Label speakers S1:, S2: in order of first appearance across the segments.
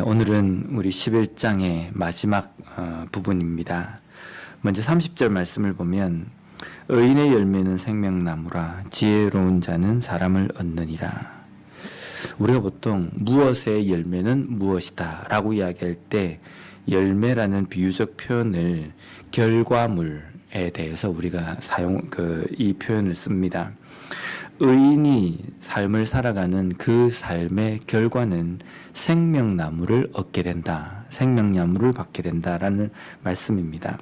S1: 오늘은 우리 11장의 마지막 부분입니다. 먼저 30절 말씀을 보면 의인의 열매는 생명나무라 지혜로운 자는 사람을 얻느니라. 우리가 보통 무엇의 열매는 무엇이다 라고 이야기할 때 열매라는 비유적 표현을 결과물에 대해서 우리가 이 표현을 씁니다. 의인이 삶을 살아가는 그 삶의 결과는 생명나무를 얻게 된다. 생명나무를 받게 된다라는 말씀입니다.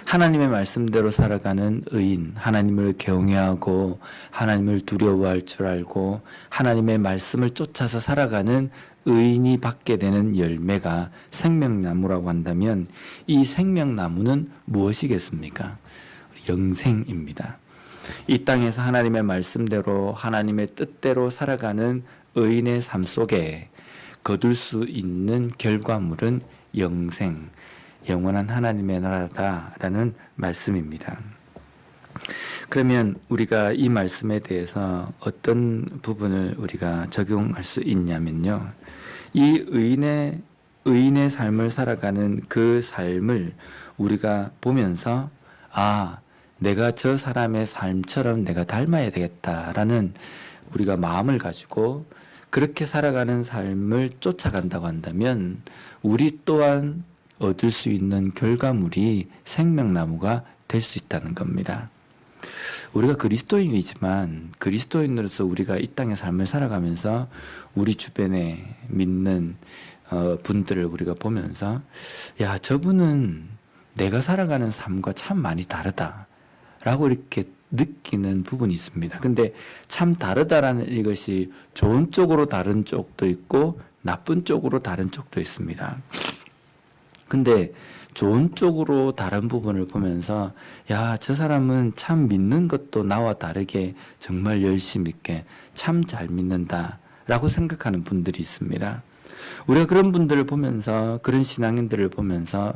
S1: 하나님의 말씀대로 살아가는 의인, 하나님을 경외하고 하나님을 두려워할 줄 알고 하나님의 말씀을 쫓아서 살아가는 의인이 받게 되는 열매가 생명나무라고 한다면 이 생명나무는 무엇이겠습니까? 영생입니다. 이 땅에서 하나님의 말씀대로 하나님의 뜻대로 살아가는 의인의 삶 속에 거둘 수 있는 결과물은 영생, 영원한 하나님의 나라다라는 말씀입니다. 그러면 우리가 이 말씀에 대해서 어떤 부분을 우리가 적용할 수 있냐면요. 이 의인의 삶을 살아가는 그 삶을 우리가 보면서 내가 저 사람의 삶처럼 내가 닮아야 되겠다라는 우리가 마음을 가지고 그렇게 살아가는 삶을 쫓아간다고 한다면 우리 또한 얻을 수 있는 결과물이 생명나무가 될 수 있다는 겁니다. 우리가 그리스도인이지만 그리스도인으로서 우리가 이 땅의 삶을 살아가면서 우리 주변에 믿는 분들을 우리가 보면서 저분은 내가 살아가는 삶과 참 많이 다르다 라고 이렇게 느끼는 부분이 있습니다. 근데 참 다르다라는 이것이 좋은 쪽으로 다른 쪽도 있고 나쁜 쪽으로 다른 쪽도 있습니다. 근데 좋은 쪽으로 다른 부분을 보면서 저 사람은 참 믿는 것도 나와 다르게 정말 열심히 있게 참 잘 믿는다 라고 생각하는 분들이 있습니다. 우리가 그런 분들을 보면서 그런 신앙인들을 보면서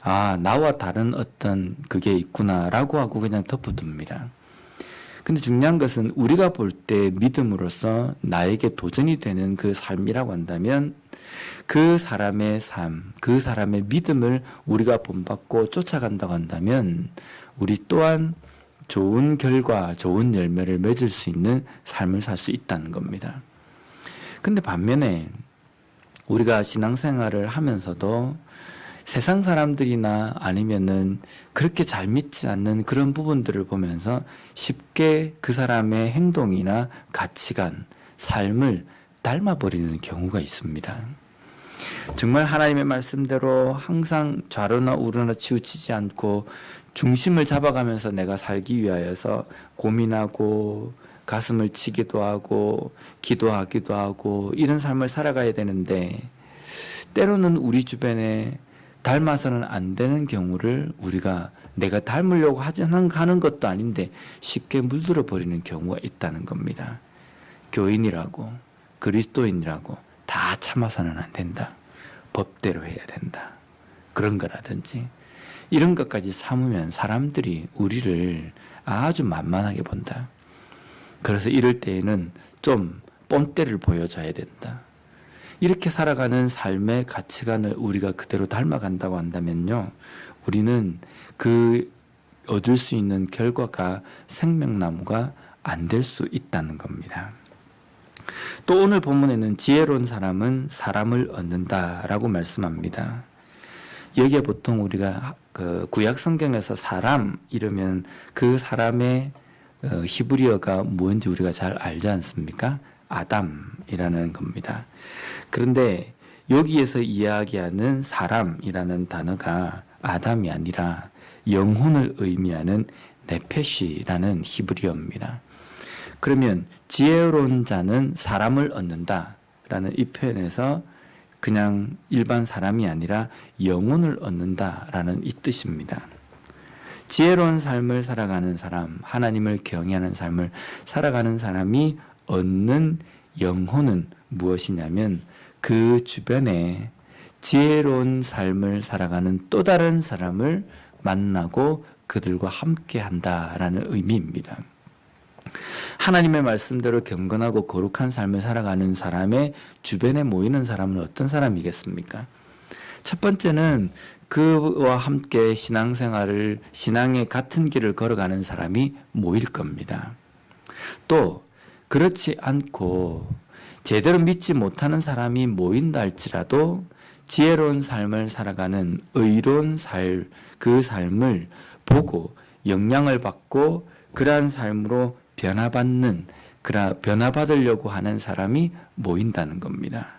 S1: 나와 다른 어떤 그게 있구나라고 하고 그냥 덮어둡니다. 근데 중요한 것은 우리가 볼 때 믿음으로써 나에게 도전이 되는 그 삶이라고 한다면 그 사람의 삶, 그 사람의 믿음을 우리가 본받고 쫓아간다고 한다면 우리 또한 좋은 결과, 좋은 열매를 맺을 수 있는 삶을 살 수 있다는 겁니다. 근데 반면에 우리가 신앙생활을 하면서도 세상 사람들이나 아니면은 그렇게 잘 믿지 않는 그런 부분들을 보면서 쉽게 그 사람의 행동이나 가치관, 삶을 닮아버리는 경우가 있습니다. 정말 하나님의 말씀대로 항상 좌로나 우로나 치우치지 않고 중심을 잡아가면서 내가 살기 위하여서 고민하고 가슴을 치기도 하고 기도하기도 하고 이런 삶을 살아가야 되는데 때로는 우리 주변에 닮아서는 안 되는 경우를 우리가 내가 닮으려고 하는 것도 아닌데 쉽게 물들어 버리는 경우가 있다는 겁니다. 교인이라고 그리스도인이라고 다 참아서는 안 된다. 법대로 해야 된다. 그런 거라든지 이런 것까지 참으면 사람들이 우리를 아주 만만하게 본다. 그래서 이럴 때에는 좀 뽐때를 보여줘야 된다. 이렇게 살아가는 삶의 가치관을 우리가 그대로 닮아간다고 한다면요. 우리는 그 얻을 수 있는 결과가 생명나무가 안 될 수 있다는 겁니다. 또 오늘 본문에는 지혜로운 사람은 사람을 얻는다라고 말씀합니다. 여기에 보통 우리가 구약 성경에서 사람 이러면 그 사람의 히브리어가 뭔지 우리가 잘 알지 않습니까? 아담이라는 겁니다. 그런데 여기에서 이야기하는 사람이라는 단어가 아담이 아니라 영혼을 의미하는 네페시라는 히브리어입니다. 그러면 지혜로운 자는 사람을 얻는다라는 이 표현에서 그냥 일반 사람이 아니라 영혼을 얻는다라는 이 뜻입니다. 지혜로운 삶을 살아가는 사람, 하나님을 경외하는 삶을 살아가는 사람이 얻는 영혼은 무엇이냐면 그 주변에 지혜로운 삶을 살아가는 또 다른 사람을 만나고 그들과 함께 한다라는 의미입니다. 하나님의 말씀대로 경건하고 거룩한 삶을 살아가는 사람의 주변에 모이는 사람은 어떤 사람이겠습니까? 첫 번째는 그와 함께 신앙의 같은 길을 걸어가는 사람이 모일 겁니다. 또 그렇지 않고 제대로 믿지 못하는 사람이 모인다 할지라도 지혜로운 삶을 살아가는 의로운 그 삶을 보고 영향을 받고 그러한 삶으로 변화받으려고 하는 사람이 모인다는 겁니다.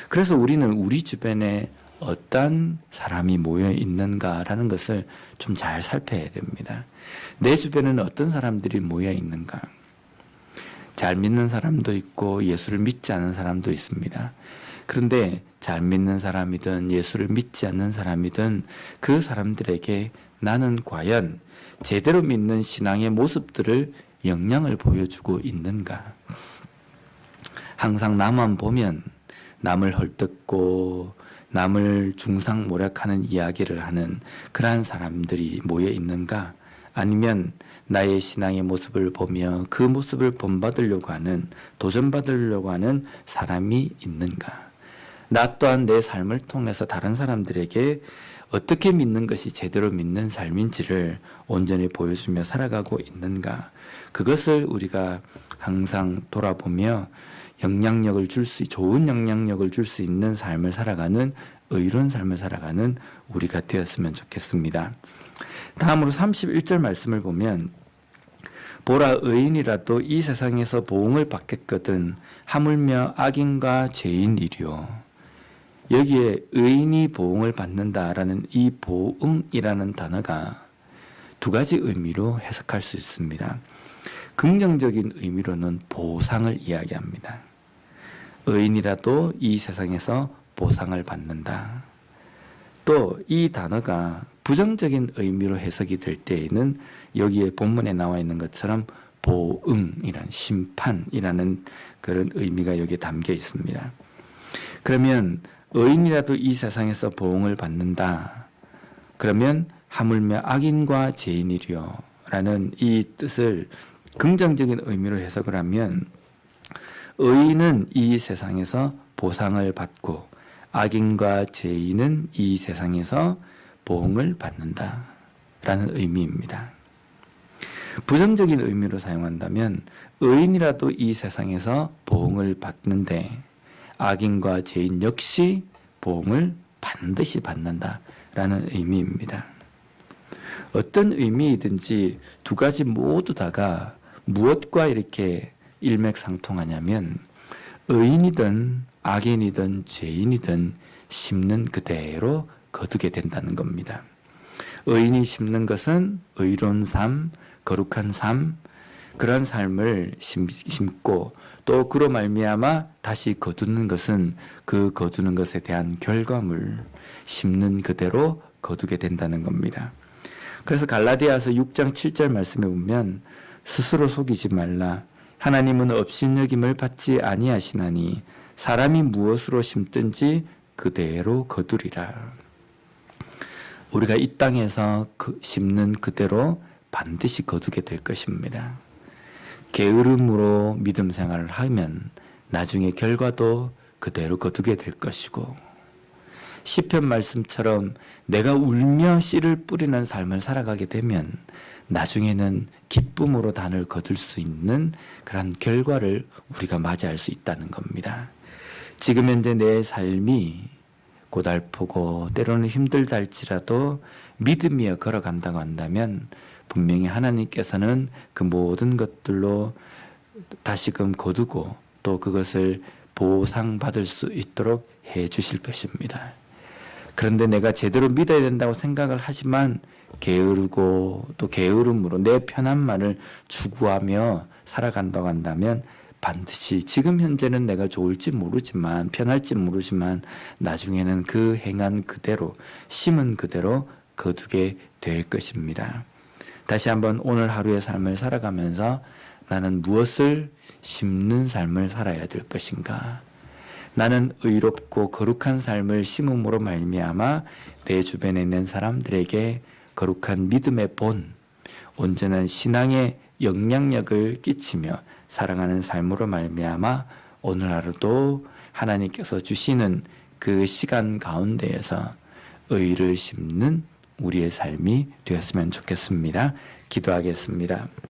S1: 그래서 우리는 우리 주변에 어떤 사람이 모여 있는가라는 것을 좀 잘 살펴야 됩니다. 내 주변에는 어떤 사람들이 모여 있는가? 잘 믿는 사람도 있고 예수를 믿지 않는 사람도 있습니다. 그런데 잘 믿는 사람이든 예수를 믿지 않는 사람이든 그 사람들에게 나는 과연 제대로 믿는 신앙의 모습들을 영향을 보여주고 있는가? 항상 나만 보면 남을 헐뜯고 남을 중상모략하는 이야기를 하는 그러한 사람들이 모여 있는가? 아니면 나의 신앙의 모습을 보며 그 모습을 본받으려고 하는, 도전받으려고 하는 사람이 있는가? 나 또한 내 삶을 통해서 다른 사람들에게 어떻게 믿는 것이 제대로 믿는 삶인지를 온전히 보여주며 살아가고 있는가? 그것을 우리가 항상 돌아보며 좋은 영향력을 줄 수 있는 삶을 살아가는, 의로운 삶을 살아가는 우리가 되었으면 좋겠습니다. 다음으로 31절 말씀을 보면 보라, 의인이라도 이 세상에서 보응을 받겠거든 하물며 악인과 죄인이려. 여기에 의인이 보응을 받는다라는 이 보응이라는 단어가 두 가지 의미로 해석할 수 있습니다. 긍정적인 의미로는 보상을 이야기합니다. 의인이라도 이 세상에서 보상을 받는다. 또 이 단어가 부정적인 의미로 해석이 될 때에는 여기에 본문에 나와 있는 것처럼 보응이라는, 심판이라는 그런 의미가 여기에 담겨 있습니다. 그러면 의인이라도 이 세상에서 보응을 받는다. 그러면 하물며 악인과 죄인이려 라는 이 뜻을 긍정적인 의미로 해석을 하면 의인은 이 세상에서 보상을 받고 악인과 죄인은 이 세상에서 보응을 받는다 라는 의미입니다. 부정적인 의미로 사용한다면 의인이라도 이 세상에서 보응을 받는데 악인과 죄인 역시 보응을 반드시 받는다 라는 의미입니다. 어떤 의미이든지 두 가지 모두 다가 무엇과 이렇게 일맥상통하냐면 의인이든 악인이든 죄인이든 심는 그대로 거두게 된다는 겁니다. 의인이 심는 것은 의로운 삶, 거룩한 삶, 그런 삶을 심고 또 그로 말미암아 다시 거두는 것은 그 거두는 것에 대한 결과물, 심는 그대로 거두게 된다는 겁니다. 그래서 갈라디아서 6장 7절 말씀에 보면 스스로 속이지 말라. 하나님은 업신여김을 받지 아니하시나니 사람이 무엇으로 심든지 그대로 거두리라. 우리가 이 땅에서 심는 그대로 반드시 거두게 될 것입니다. 게으름으로 믿음 생활을 하면 나중에 결과도 그대로 거두게 될 것이고, 시편 말씀처럼 내가 울며 씨를 뿌리는 삶을 살아가게 되면 나중에는 기쁨으로 단을 거둘 수 있는 그런 결과를 우리가 맞이할 수 있다는 겁니다. 지금 현재 내 삶이 고달프고 때로는 힘들다 할지라도 믿음이여 걸어간다고 한다면 분명히 하나님께서는 그 모든 것들로 다시금 거두고 또 그것을 보상받을 수 있도록 해 주실 것입니다. 그런데 내가 제대로 믿어야 된다고 생각을 하지만 게으르고 또 게으름으로 내 편한만을 추구하며 살아간다고 한다면 반드시 지금 현재는 내가 좋을지 모르지만 편할지 모르지만 나중에는 그 행한 그대로 심은 그대로 거두게 될 것입니다. 다시 한번 오늘 하루의 삶을 살아가면서 나는 무엇을 심는 삶을 살아야 될 것인가? 나는 의롭고 거룩한 삶을 심음으로 말미암아 내 주변에 있는 사람들에게 거룩한 믿음의 본, 온전한 신앙의 영향력을 끼치며 살아가는 삶으로 말미암아 오늘 하루도 하나님께서 주시는 그 시간 가운데에서 의를 심는 우리의 삶이 되었으면 좋겠습니다. 기도하겠습니다.